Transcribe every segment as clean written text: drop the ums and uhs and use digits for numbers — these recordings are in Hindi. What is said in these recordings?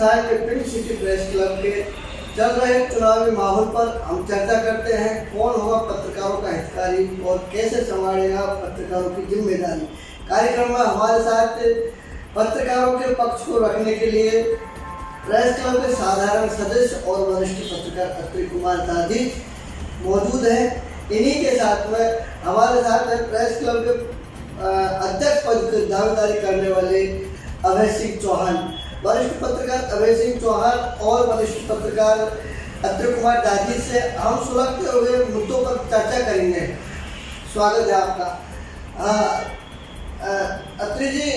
शहर के पिंक सिटी प्रेस क्लब के चल रहे चुनावी माहौल पर हम चर्चा करते हैं। कौन होगा पत्रकारों का हितकारी और कैसे संभालेगा पत्रकारों की जिम्मेदारी। कार्यक्रम में हमारे साथ पत्रकारों के पक्ष को रखने के लिए प्रेस क्लब के साधारण सदस्य और वरिष्ठ पत्रकार अत्रि कुमार दादी मौजूद हैं। इन्हीं के साथ में हमारे साथ प्रेस क्लब के अध्यक्ष पद की दावेदारी करने वाले अभय सिंह चौहान, वरिष्ठ पत्रकार अभय सिंह चौहान और वरिष्ठ पत्रकार अत्रि कुमार दादी से हम सुलगते हुए मुद्दों पर चर्चा करेंगे। स्वागत है आपका। अत्रि जी,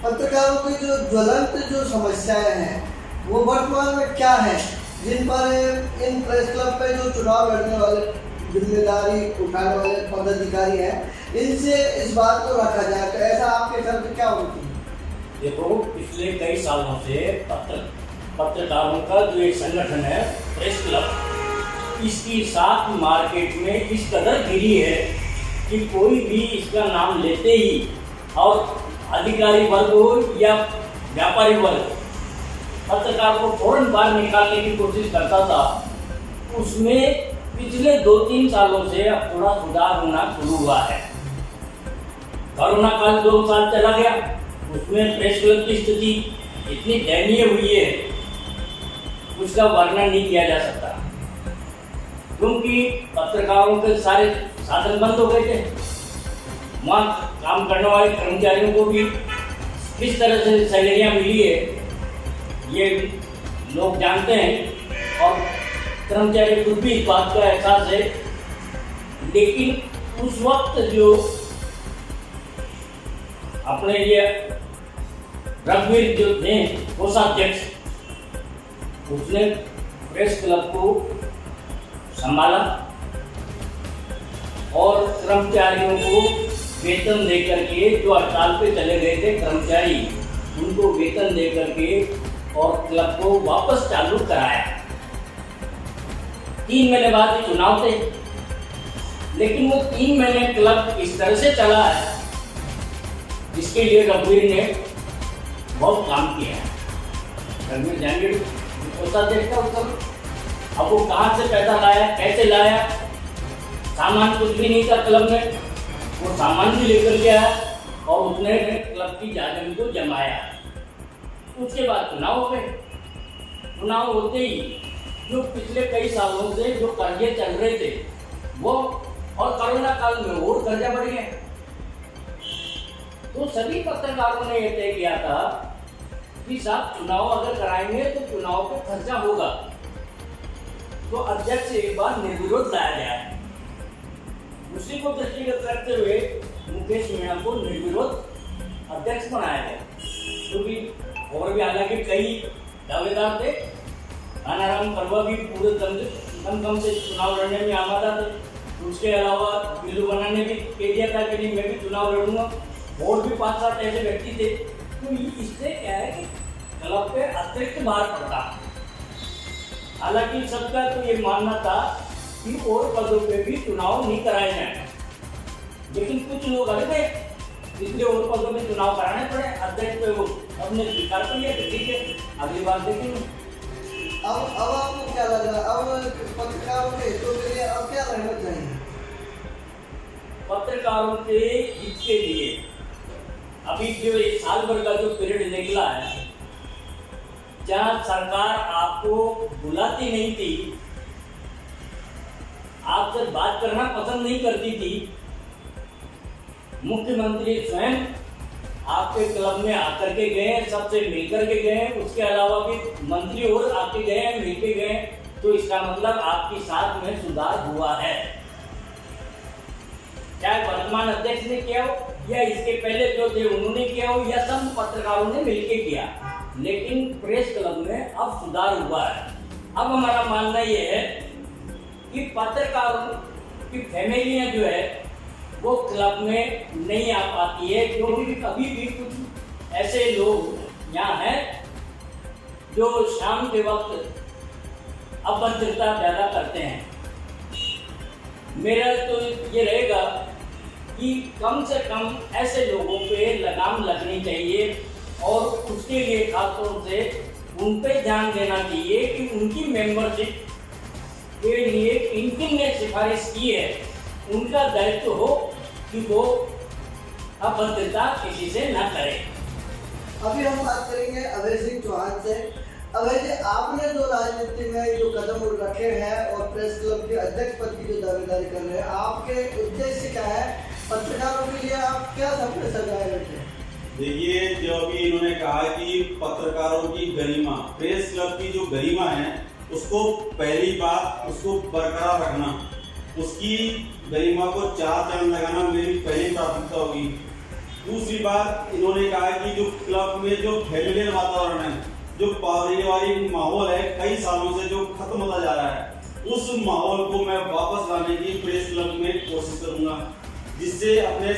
पत्रकारों की जो ज्वलंत जो समस्याएं हैं वो वर्तमान में क्या है, जिन पर इन प्रेस क्लब पे जो चुनाव लड़ने वाले जिम्मेदारी उठाने वाले पदाधिकारी हैं, इनसे इस बात को रखा जाए तो ऐसा आपके तरफ क्या होती है? देखो, पिछले कई सालों से पत्रकारों का जो एक संगठन है प्रेस क्लब, इसकी साख मार्केट में इस कदर गिरी है कि कोई भी इसका नाम लेते ही, और अधिकारी वर्ग हो या व्यापारी वर्ग, पत्रकार को फौरन बाहर निकालने की कोशिश करता था। उसमें पिछले 2-3 सालों से अब थोड़ा सुधार होना शुरू हुआ है। कोरोना काल 2 साल चला गया, उसमें प्रेस क्लब की स्थिति इतनी दयनीय हुई है, उसका वर्णन नहीं किया जा सकता, क्योंकि पत्रकारों के सारे साधन बंद हो गए थे। वहाँ काम करने वाले कर्मचारियों को भी किस तरह से सैलरियाँ मिली है ये लोग जानते हैं, और कर्मचारी खुद भी इस बात का एहसास है। लेकिन उस वक्त जो अपने ये रघुवीर जो थे कोषाध्यक्ष, उसने प्रेस क्लब को संभाला और कर्मचारियों को वेतन देकर के, जो हड़ताल पे चले गए थे कर्मचारी, उनको वेतन देकर के और क्लब को वापस चालू कराया। 3 महीने बाद चुनाव थे, लेकिन वो 3 महीने क्लब इस तरह से चला है जिसके लिए रघुवीर ने बहुत काम किया है। रघुवीर जाएंगे देखता अब वो कहाँ से पैसा लाया, कैसे लाया, सामान कुछ भी नहीं था क्लब में, वो सामान भी लेकर के आया और उसने क्लब की जागरण को जमाया। उसके बाद चुनाव हो गए। चुनाव होते ही जो पिछले कई सालों से जो कर्जे चल रहे थे वो, और कोरोना काल में और कर्जा बढ़ गया, तो सभी पत्रकारों ने यह तय किया था कि साहब चुनाव अगर कराएंगे तो चुनाव पे खर्चा होगा, तो अध्यक्ष से एक बार निर्विरोध लाया जाए। उसी को दृष्टिगत रखते हुए मुकेश मीणा को निर्विरोध अध्यक्ष बनाया गया, क्योंकि और भी हालांकि कई दावेदार थे। कानाराम परवा भी पूरे दम से चुनाव लड़ने में आमादा थे। उसके अलावा बिल्लू बनाने भी कह दिया था कि नहीं मैं भी चुनाव लड़ूंगा। और भी 5-7 ऐसे व्यक्ति थे। तो इससे क्या है कि क्लब पे अतिरिक्त भार पड़ता। हालांकि सबका तो ये मानना था कि और पदों पे भी चुनाव नहीं कराए जाए, लेकिन कुछ लोग अड़े थे, इसलिए और पदों में चुनाव कराने पड़े। अध्यक्ष पे वो हमने स्वीकार कर लिया, ठीक है अगली बार देखेंगे। अब आपको क्या लग रहा है, अब पत्रकारों के हितों के लिए अब क्या रहना चाहिए? पत्रकारों के हित के लिए अभी जो 1 साल भर का जो पीरियड निकला है, जहाँ सरकार आपको बुलाती नहीं थी, आपसे बात करना पसंद नहीं करती थी, मुख्यमंत्री स्वयं आपके क्लब में आकर के गए, सबसे मिलकर के गए, उसके अलावा भी मंत्री और आके गए, मिलके गए, तो इसका मतलब आपकी साथ में सुधार हुआ है। चाहे वर्तमान अध्यक्ष ने किया हो या इसके पहले जो थे उन्होंने किया हो या सब पत्रकारों ने मिलके किया, लेकिन प्रेस क्लब में अब सुधार हुआ है। अब हमारा मानना ये है कि पत्रकारों की फैमिलियां जो है वो क्लब में नहीं आ पाती है, क्योंकि कभी भी कुछ ऐसे लोग यहाँ हैं जो शाम के वक्त अभद्रता पैदा करते हैं। मेरा तो ये रहेगा कि कम से कम ऐसे लोगों पे लगाम लगनी चाहिए, और उसके लिए खासतौर से उन पे ध्यान देना चाहिए कि उनकी मेंबरशिप के लिए किन किन ने सिफारिश की है, उनका दायित्व हो कि वो अभद्रता किसी से न करें। अभी हम बात करेंगे अभय सिंह चौहान से। अभय जी, आपने जो राजनीति में जो कदम रखे हैं और प्रेस क्लब के अध्यक्ष पद की जो दावेदारी कर रहे हैं, आपके उद्देश्य क्या है? पत्रकारों के लिए आप क्या सपने सजाए रखे हैं? देखिए, जो अभी इन्होंने कहा कि पत्रकारों की गरिमा, प्रेस क्लब की जो गरिमा है उसको पहली बात उसको बरकरार रखना, उसकी गरिमा को चार चांद लगाना मेरी पहली प्राथमिकता होगी। दूसरी बात, इन्होंने कहा कि जो क्लब में जो फैमिलियर वातावरण है, जो पारिवारिक माहौल है, कई सालों से जो खत्म होता जा रहा है, उस माहौल को मैं वापस लाने की प्रेस क्लब में कोशिश करूंगा, जिससे अपने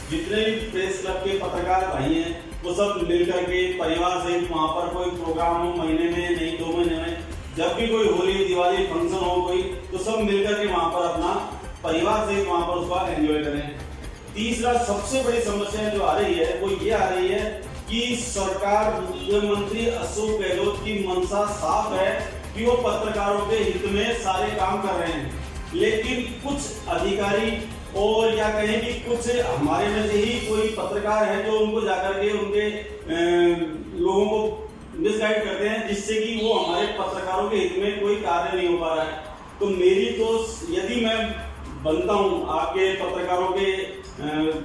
जितने भी प्रेस क्लब के पत्रकार भाई हैं वो सब मिलकर के परिवार से वहाँ पर कोई प्रोग्राम हो, महीने में नहीं 2 महीने में, जब भी कोई होली दिवाली फंक्शन हो कोई, तो सब मिलकर के वहाँ पर अपना परिवार से वहाँ पर उसका एंजॉय करें। तीसरा, सबसे बड़ी समस्या जो आ रही है वो ये आ रही है कि सरकार, मुख्यमंत्री अशोक गहलोत की मंशा साफ है कि वो पत्रकारों के हित में सारे काम कर रहे हैं, लेकिन कुछ अधिकारी और या कहें कि कुछ हमारे में से ही कोई पत्रकार है जो उनको जाकर के उनके लोगों को मिसगाइड करते हैं, जिससे कि वो हमारे पत्रकारों के हित में कोई कार्य नहीं हो पा रहा है। तो मेरी तो, यदि मैं बनता हूँ आपके पत्रकारों के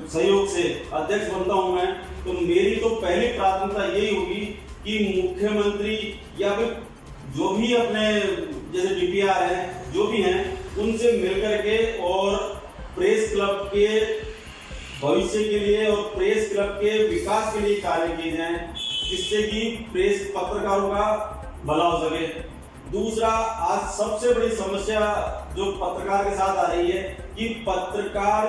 सहयोग से अध्यक्ष बनता हूँ मैं, तो मेरी तो पहली प्राथमिकता यही होगी कि मुख्यमंत्री या फिर जो भी अपने जैसे डीपीआर है, जो भी हैं, उनसे मिलकर के और प्रेस क्लब के भविष्य के लिए और प्रेस क्लब के विकास के लिए कार्य किए जाएं, जिससे कि प्रेस पत्रकारों का भला हो सके। दूसरा, आज सबसे बड़ी समस्या जो पत्रकार के साथ आ रही है कि पत्रकार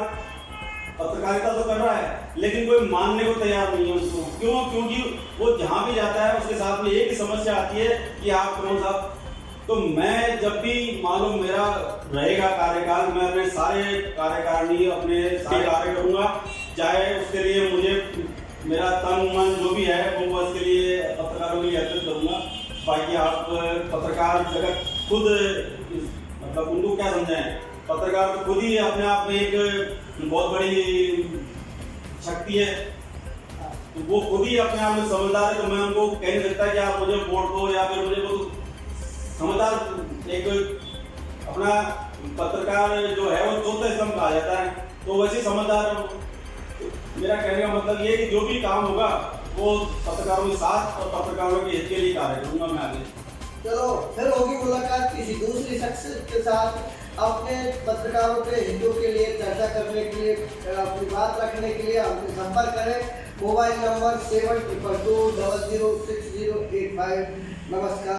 पत्रकारिता तो कर रहा है लेकिन कोई मानने को तैयार नहीं है उसको। क्यों? क्योंकि वो जहां भी जाता है उसके साथ में एक ही समस्या आती है कि आप कौन साहब। तो मैं जब भी मालूम मेरा रहेगा कार्यकाल, मैं अपने सारे कार्यकारिणी अपने सारे कार्य करूंगा, चाहे उसके लिए मुझे मेरा तन मन जो भी है वो उसके लिए पत्रकारों के लिए अर्पित करूंगा। बाकी आप पत्रकार जगत खुद, मतलब उनको क्या समझाएं, पत्रकार तो खुद ही अपने आप में एक बहुत बड़ी शक्ति है, तो वो खुद ही अपने आप में समझदार है। तो मैं उनको कह नहीं सकता कि आप मुझे वोट दो या फिर मुझे वो समझदार एक अपना पत्रकार जो है वो चौथे स्तंभ कहा जाता है, तो वैसे समझदार। मेरा कहने का मतलब ये कि जो भी काम होगा वो पत्रकारों के साथ और पत्रकारों के हित के लिए कार्य करूंगा मैं आगे। चलो फिर होगी मुलाकात किसी दूसरी शख्स के साथ, अपने पत्रकारों के हितों के लिए चर्चा करने के लिए, अपनी बात रखने के लिए हमसे संपर्क करें। Mobile number 7222006085। नमस्कार।